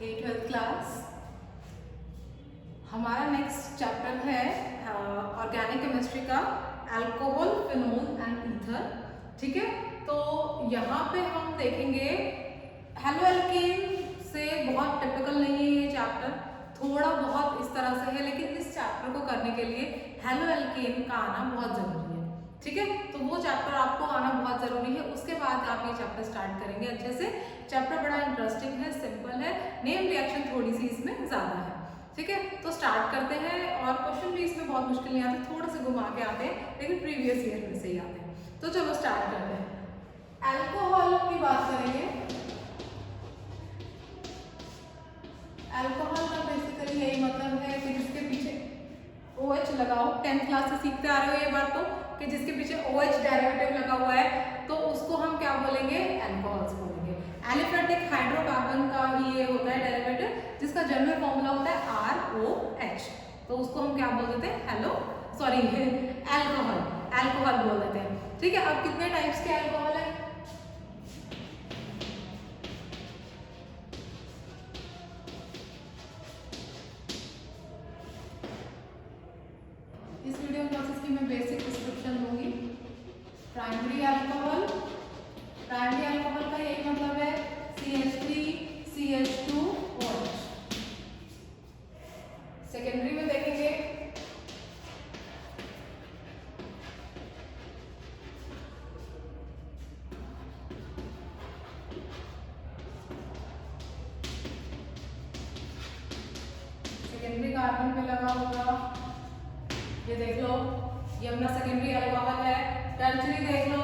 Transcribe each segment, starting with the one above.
12th class. हमारा next chapter है organic chemistry का अल्कोहल, फिनोल एंड ईथर। ठीक है, तो यहाँ पे हम देखेंगे हेलो एल्केन से बहुत टिपिकल नहीं है ये चैप्टर, थोड़ा बहुत इस तरह से है, लेकिन इस चैप्टर को करने के लिए हेलो एल्केन का आना बहुत जरूरी है। ठीक है, तो वो चैप्टर आपको आना बहुत जरूरी है, उसके बाद आप ये चैप्टर स्टार्ट करेंगे अच्छे से। चैप्टर बड़ा इंटरेस्टिंग है, सिंपल है, नेम रिएक्शन थोड़ी सी इसमें ज्यादा है। ठीक है, तो स्टार्ट करते हैं। और क्वेश्चन भी इसमें बहुत मुश्किल नहीं आते, थोड़े से घुमा के आते हैं, लेकिन प्रीवियस ईयर में से ही आते हैं। तो चलो स्टार्ट करते हैं। अल्कोहल की बात करेंगे। अल्कोहल का बेसिकली यही मतलब है कि जिसके पीछे OH लगाओ। 10th क्लास से सीखते आ रहे हो ये बात, तो कि जिसके पीछे OH डेरिवेटिव लगा हुआ है तो उसको हम क्या बोलेंगे? अल्कोहल्स बोलेंगे। एलिफेटिक हाइड्रोकार्बन का ही ये होता है डेरिवेटिव, जिसका जनरल फॉर्मूला होता है ROH, तो उसको हम क्या बोल देते हैं? अल्कोहल बोल देते हैं। ठीक है, अब कितने टाइप्स के अल्कोहल है? इस वीडियो क्लासेस की मैं बेसिक डिस्क्रिप्शन दूंगी। प्राइमरी अल्कोहल का यही मतलब है CH3 CH2 OH। सेकेंडरी में देखेंगे सेकेंडरी कार्बन पे लगा होगा, ये देख लो, ये अपना सेकेंडरी अल्कोहल है। टर्शरी देख लो,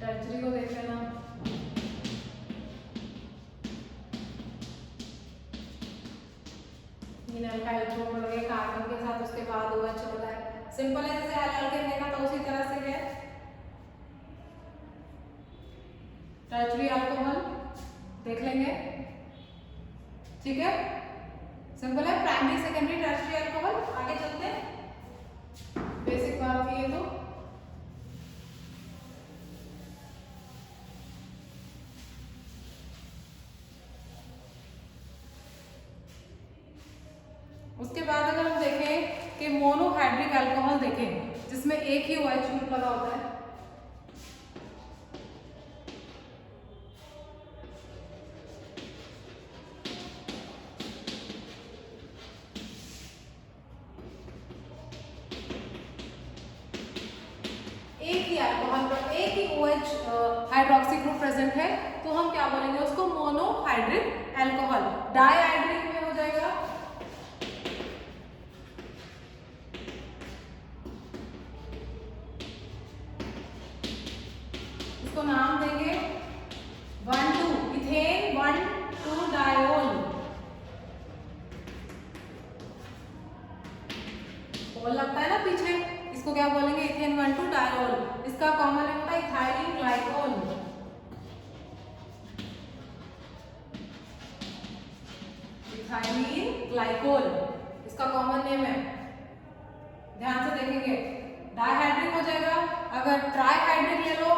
टर्शरी को देख लेना। अल्काइल ग्रुप लगे कार्बन के साथ, उसके बाद OH होता है। सिंपल है, जैसे एल्केन देखा तो उसी तरह से है। टर्शरी अल्कोहल देख लेंगे। ठीक है, सिंपल है, प्राइमरी सेकेंडरी टर्शरी अल्कोहल। आगे चलते हैं, बेसिक बात की है तो उसके बाद अगर हम देखें कि मोनोहाइड्रिक अल्कोहल देखें, जिसमें एक ही OH ग्रुप लगा होता है। एक ही अल्कोहल पर एक ही OH हाइड्रोक्सी ग्रुप प्रेजेंट है, तो हम क्या बोलेंगे? उसको मोनोहाइड्रिक अल्कोहल। डाइहाइड्रिक में हो जाएगा इसको नाम देंगे 1,2 इथेन 1,2 डायोल। ओल लगता है ना पीछे, इसको क्या बोलेंगे? Ethane 1,2 diol. इसका कॉमन होता है इथाइलिन ग्लाइकोल। इथाइलिन ग्लाइकोल इसका कॉमन नेम है। ध्यान से देखेंगे, डाइहाइड्रिक हो जाएगा। अगर ट्राइहाइड्रिक ले लो,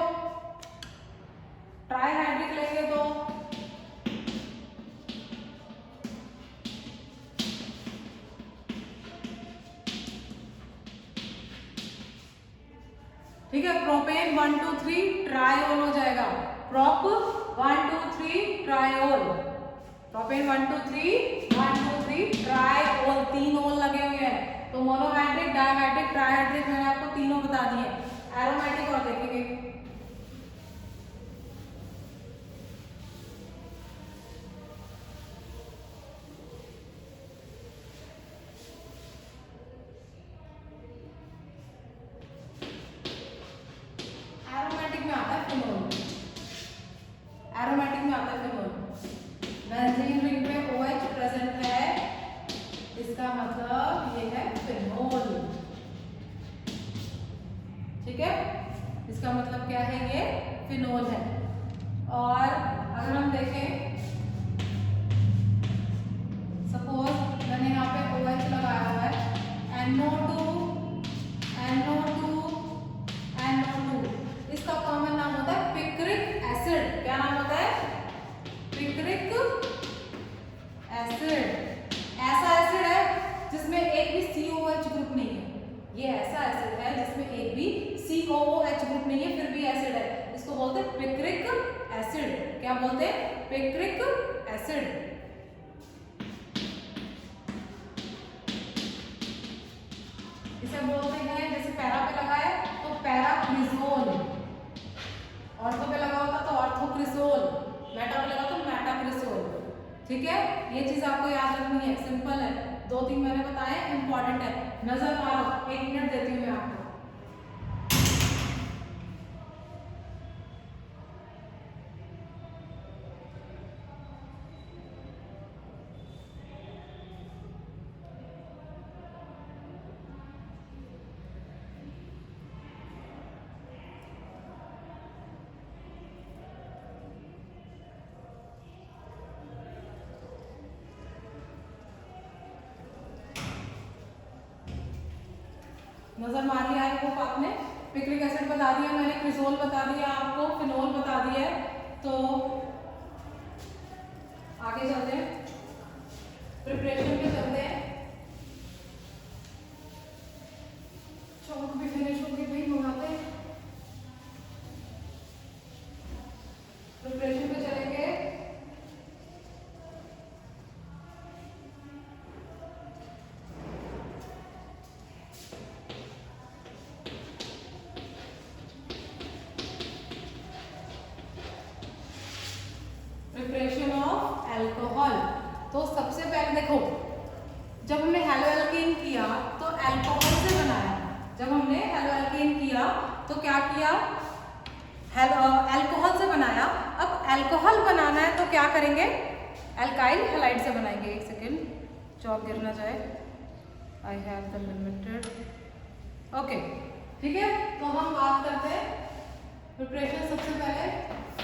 ट्राइहाइड्रिक लेंगे तो ठीक है, प्रोपेन 1 2 3 ट्रायोल हो जाएगा। Prop 1 2 3 triol. प्रोपेन 1 2 3 ट्रायोल, 3 ओल लगे हुए हैं। तो मोनोहाइड्रिक, डाइहाइड्रिक, ट्राइहाइड्रिक मैंने आपको तीनों बता दिए। एरोमेटिक और देखेंगे, एरोमेटिक में आता है फिनोल। एरोमेटिक में आता है फिनोल। बेंजीन रिंग में OH प्रेजेंट है, इसका मतलब ये है फिनोल। ठीक है, इसका मतलब क्या है? ये फिनोल है। और अगर हम देखें, सपोज क्या बोलते हैं? Picric acid. इसे बोलते हैं, जैसे पैरा पे लगा है तो पैराक्रिसोल, ऑर्थो पे लगा होता तो ऑर्थोक्रिसोल, मेटा पे लगा तो मेटाक्रिसोल। ठीक है, ये चीज आपको याद रखनी है, सिंपल है, 2-3 मैंने बताए, इंपॉर्टेंट है। नजर मारो, 1 मिनट देती हूँ मैं आपको। नजर मार लिया है वो आपने, पिक्रिक एसिड बता दिया मैंने, क्रिसोल बता दिया आपको, फिनोल बता दिया है। तो आगे चलते हैं, प्रिपरेशन पे चलते हैं। चौक भी फिनिश हो गई भाई, मंगाते हैं। प्रिपरेशन पे चलेंगे। Preparation of alcohol. तो सबसे पहले देखो, जब हमने हेलोएल्केन किया तो अल्कोहल से बनाया। जब हमने हेलोएल्केन किया तो क्या किया? अल्कोहल से बनाया। अब अल्कोहल बनाना है तो क्या करेंगे? अल्काइल हैलाइड से बनाएंगे। 1 सेकेंड, चौक गिर ना जाए। I have the limited. Okay, ठीक है, तो हम बात करते हैं प्रिपरेशन। सबसे पहले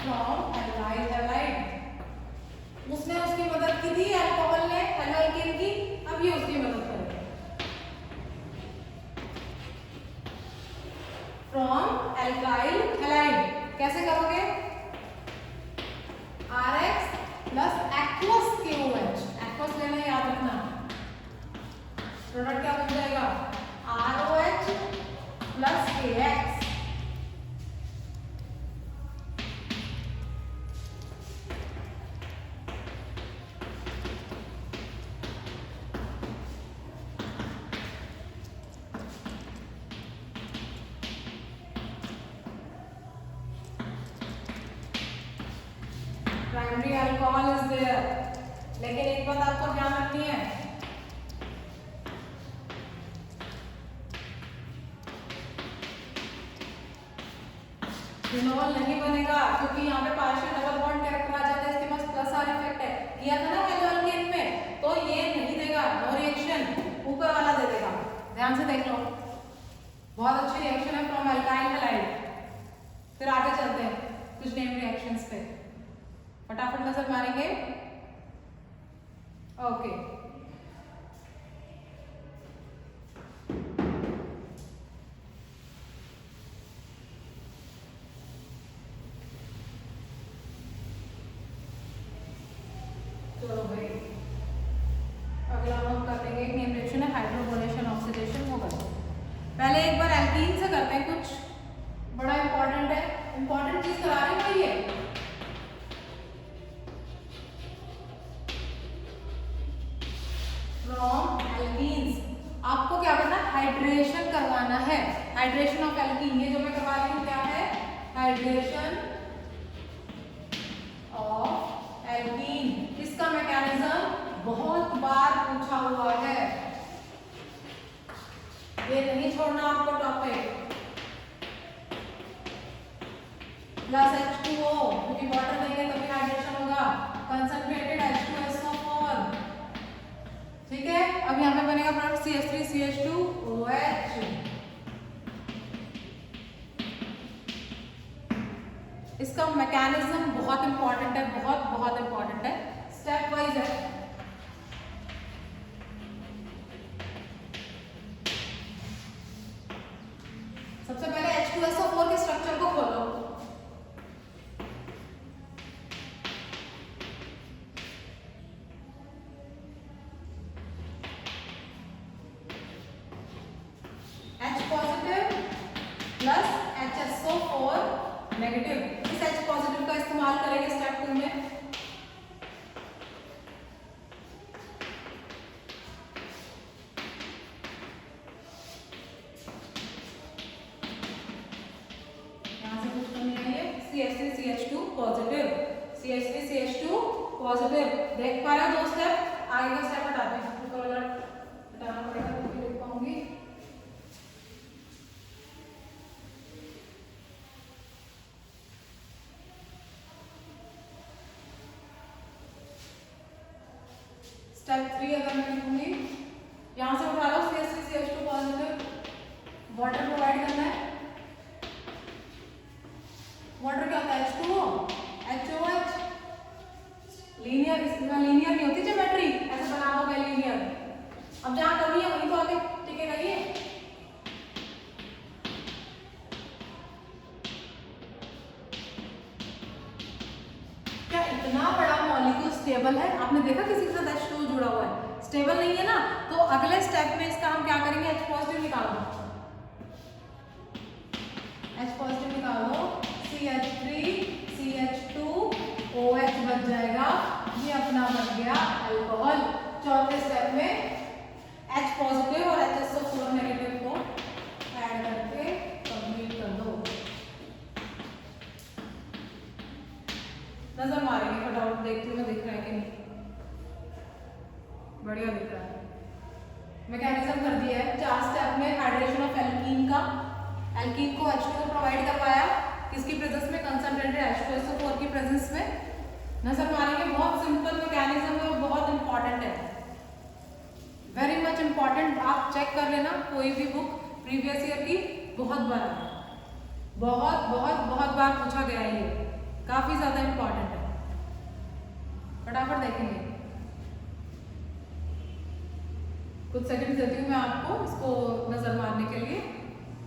फ्रॉम अल्काइल हैलाइड, उसने उसकी मदद की थी, अल्कोहल ने हेलोएल्केन की, अब ये उसकी मदद करेगा। फ्रॉम अल्काइल हैलाइड कैसे करोगे? RX plus aqueous KOH, aqueous लेना याद रखना। प्रोडक्ट क्या बन जाएगा? ROH plus KX। Primary alcohol is there, लेकिन एक बात आपको ध्यान रखनी है, फिनोल नहीं बनेगा, क्योंकि यहाँ पे पार्शियल डबल बॉन्ड कैरेक्टर आ जाता है, इसके पास प्लस आर इफेक्ट है। किया था ना हेलोएल्केन में, तो ये नहीं देगा, नो रिएक्शन, ऊपर वाला दे देगा। ध्यान से देख लो, बहुत अच्छी रिएक्शन है फ्रॉम अल्काइल हैलाइड। फिर आगे चलते हैं कुछ नेम रिएक्शंस पे, फटाफट नजर मारेंगे। ओके, चलो भाई, अगला हम करेंगे नेम रिएक्शन है हाइड्रोबोनेशन ऑक्सीडेशन होगा। पहले एक बार एल्कीन से करते हैं, कुछ बड़ा इंपॉर्टेंट है, इंपॉर्टेंट चीज करा रहे हैं ये। फ्रॉम एल्कीन्स आपको क्या करना है? हाइड्रेशन करवाना है, हाइड्रेशन ऑफ एल्कीन। ये जो मैं करवा रही हूँ क्या है? Hydration of alkene. इसका मैकेनिज्म बहुत बार पूछा हुआ है, ये नहीं छोड़ना आपको टॉपिक। प्लस H2O, क्योंकि वाटर देंगे तभी हाइड्रेशन होगा, कंसंट्रेटेड H2SO4। ठीक है, अब यहाँ पे बनेगा प्रोडक्ट CH3CH2OH। इसका मैकेनिज्म बहुत इंपॉर्टेंट है, बहुत बहुत इंपॉर्टेंट है, स्टेप वाइज है। सबसे पहले H2SO4 के स्ट्रक्चर को खोलो। H positive plus HSO4 negative. इस H पॉजिटिव का इस्तेमाल करेंगे स्टेप 2 में। CH3CH2 positive. देख पा रहे हो 2 स्टेप? आगे का स्टेप हटाते हैं, ऊपर वाला हटाना पड़ेगा तो लिख पाऊंगी। स्टेप 3 अगर मैं लिखूंगी, यहां से उठा लो CH3CH2 पॉजिटिव, वाटर प्रोवाइड करना है। वाटर क्या होता है? H2O, HOH। लीनियर, इसमें लीनियर नहीं होती ज्योमेट्री, ऐसे बना होगा लीनियर। अब जहां करनी है वहीं तो आगे टिकेगा ये। क्या इतना बड़ा मॉलिक्यूल स्टेबल है? आपने देखा किसी के साथ H2O जुड़ा हुआ है? स्टेबल नहीं है ना, तो अगले स्टेप में इसका हम क्या करेंगे? H पॉजिटिव निकालो, H पॉजिटिव निकालो, CH3 CH2 OH बच जाएगा, ये अपना बन गया अल्कोहल। चौथे स्टेप में H पॉजिटिव और HSO4 नेगेटिव को ऐड करके कंप्लीट कर दो। नजर मारेंगे फटाफट, देखती हूँ मैं दिख रहा है कि नहीं। बढ़िया दिख रहा है। मैकेनिज्म कर दिया है 4 स्टेप में हाइड्रेशन ऑफ एल्कीन का। एल्कीन को H2O प्रोवाइड करवाया, किसकी प्रेजेंस में? कंसंट्रेटेड H2SO4 की प्रेजेंस में। नजर मारेंगे, बहुत सिंपल मैकेनिज्म है और बहुत इंपॉर्टेंट है, वेरी मच इंपॉर्टेंट। आप चेक कर लेना कोई भी बुक प्रीवियस ईयर की, बहुत बार बहुत बहुत बहुत बार पूछा गया है, ये काफी ज्यादा इंपॉर्टेंट है। फटाफट देखेंगे, कुछ सेकंड देती हूँ मैं आपको इसको नजर मारने के लिए,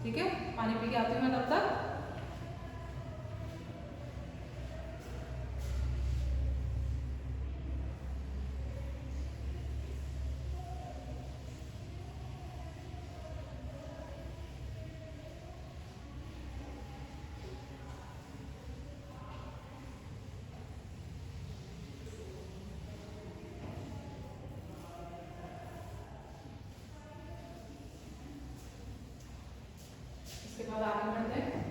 ठीक है? पानी पी के आती हूँ मैं तब तक। इसके बाद आगे बढ़ते हैं।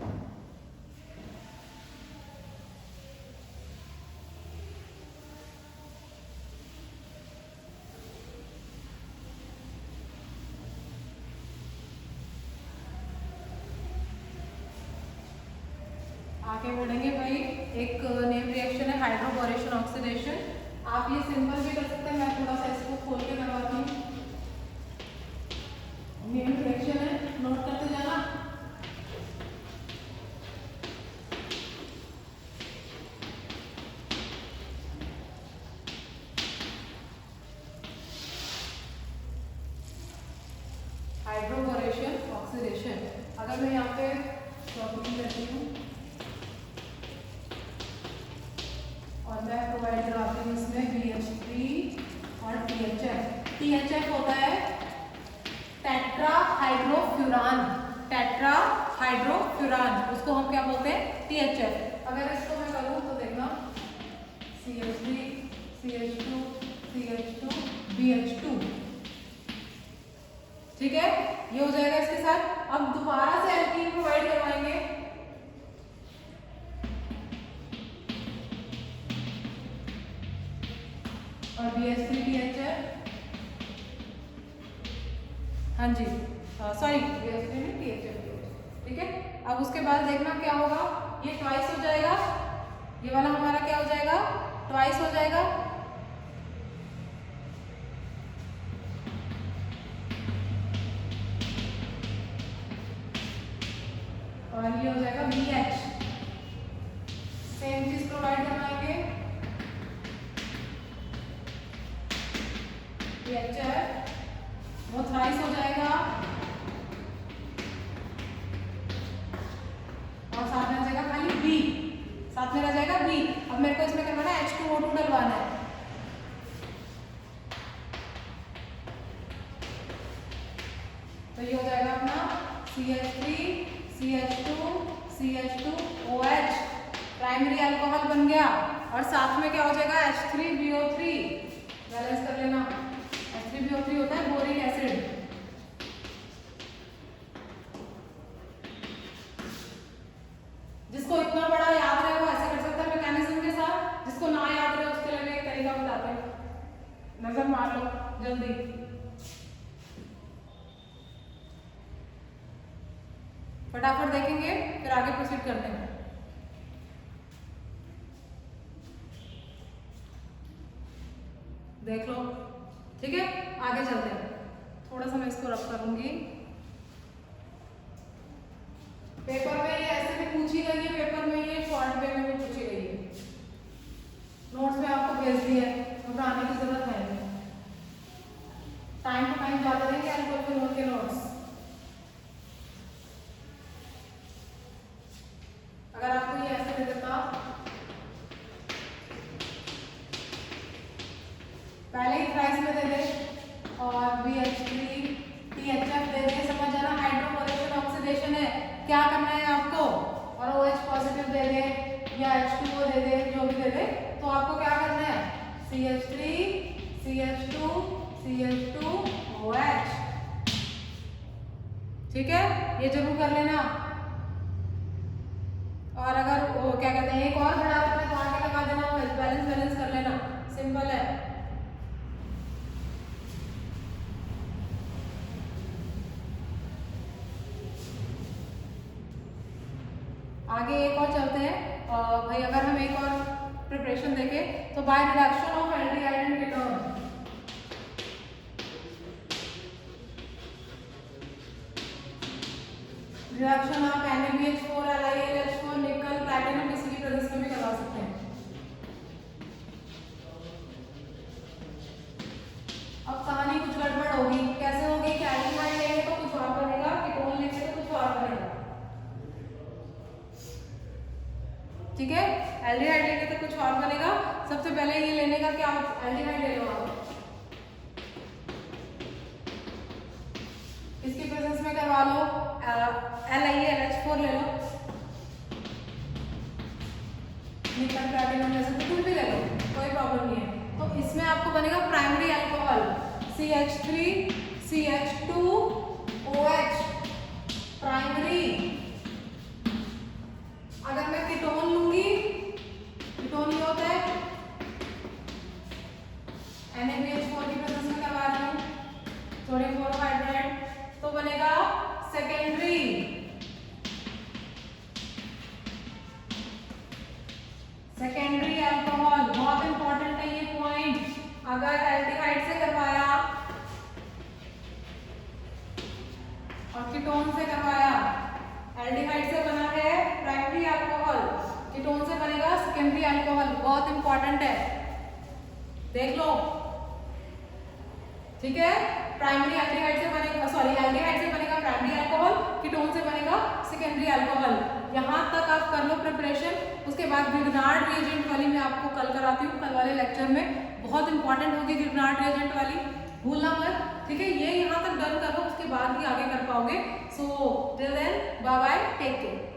आगे बढ़ेंगे भाई, एक नेम रिएक्शन है हाइड्रोबोरेशन ऑक्सीडेशन। आप ये सिंपल भी कर सकते हैं, मैं थोड़ा सा इसको खोल के करवाती हूँ। नेम रिएक्शन है, नोट करते जाना। हाइड्रोबोरेशन ऑक्सीडेशन, अगर मैं यहाँ पे प्रॉपर्टी करती हूँ और मैं प्रोवाइड कराती हूँ इसमें BH3 और THF। THF होता है टेट्राहाइड्रोफ्यूरान, टेट्राहाइड्रोफ्यूरान, उसको हम क्या बोलते हैं? THF। अगर इसको मैं करूँ तो देखना, CH3 CH2 CH2 BH2, ठीक है? ये हो जाएगा इसके साथ। अब दोबारा से एल्कीन प्रोवाइड करवाएंगे, और BH3 THF, हाँ जी, सॉरी BH3 में THF, ठीक है? अब उसके बाद देखना क्या होगा, ये ट्वाइस हो जाएगा, ये वाला हमारा क्या हो जाएगा? ट्वाइस हो जाएगा। और ये हो जाएगा BH। सेम चीज प्रोवाइड करवाएंगे, BHF, वो थ्राइस हो जाएगा, और साथ में रह जाएगा खाली B, साथ में रह जाएगा B। अब मेरे को इसमें करवाना है H2O2 डलवाना है, तो ये हो जाएगा अपना CH3 CH2 CH2 OH, primary alcohol बन गया। और साथ में क्या हो जाएगा? H3BO3, बैलेंस कर लेना। H3BO3 होता है बोरिक एसिड। जिसको इतना बड़ा याद रहे वो ऐसे कर सकता है मैकेनिज्म के साथ, जिसको नजर मार लो जल्दी। फटाफट देखेंगे फिर आगे प्रोसीड करते हैं। देख लो, ठीक है, आगे चलते हैं। थोड़ा सा मैं इसको रफ करूंगी। पेपर में ये ऐसे भी पूछी गई है, पेपर में ये शॉर्ट वे में भी पूछी गई है। नोट्स में आपको भेज दिया है, घबराने की जरूरत है नहीं। टाइम टू टाइम जाते रहेंगे अल्कोहल फिनोल के नोट्स। अगर आपको ये ऐसे दे देता, पहले ही प्राइस में दे दे और BH3 THF दे दे, समझ जाना हाइड्रोकोलेशन ऑक्सीडेशन है, क्या करना है आपको, और OH पॉजिटिव दे दे या H2O दे दे, जो भी दे दे, तो आपको क्या करना है, CH3 CH2 CH2 OH, ठीक है, ये जरूर कर लेना। और अगर वो क्या कहते हैं एक और बढ़ा रखना है तो आगे लगा देना, बैलेंस कर लेना, सिंपल है। आगे एक और चलते हैं भाई। अगर हम एक और प्रिपरेशन देखें तो by reduction of aldehyde and ketone, reduction of NaBH4 LiAlH4 निकल प्लैटिनम किसी की प्रेजेंस में भी करवा सकते हैं। अब कहानी कुछ गड़बड़ होगी, कैसे होगी कि एल्डिहाइड लेंगे तो कुछ और बनेगा, कीटोन लेंगे तो कुछ और बनेगा, ठीक है, एल्डिहाइड लेंगे तो कुछ और बनेगा। सबसे पहले ये लेने का क्या, एल्डिहाइड ले लो आप, इसकी प्रेजेंस में करवा लो, LiAlH4 ले लो, निकल प्लैटिनम में से कुछ भी ले लो, कोई प्रॉब्लम नहीं है। तो इसमें आपको बनेगा primary alcohol CH3 CH2 OH primary. अगर मैं कीटोन लूंगी, कीटोन ये होता है NaBH4 की प्रेजेंस में करवा रही हूँ, सोडियम बोरोहाइड्रेट, तो बनेगा सेकेंडरी। सेकेंडरी अल्कोहल, बहुत इंपॉर्टेंट है ये पॉइंट। अगर एल्डिहाइड से करवाया और कीटोन से करवाया, एल्डिहाइड से बना है प्राइमरी अल्कोहल, कीटोन से बनेगा सेकेंडरी अल्कोहल, बहुत इंपॉर्टेंट है, देख लो, ठीक है। प्राइमरी एल्डिहाइड से बनेगा, सॉरी एल्डिहाइड से बनेगा प्राइमरी अल्कोहल, कीटोन से बनेगा सेकेंडरी अल्कोहल। यहाँ तक आप कर लो प्रिपरेशन। उसके बाद गिरनार्ड रिएजेंट वाली मैं आपको कल कराती हूँ, कल वाले लेक्चर में बहुत इंपॉर्टेंट होगी गिरनार्ड रिएजेंट वाली, भूलना मत, ठीक है। ये यहाँ तक डन कर लो, उसके बाद ही आगे कर पाओगे। So till then bye bye, take care.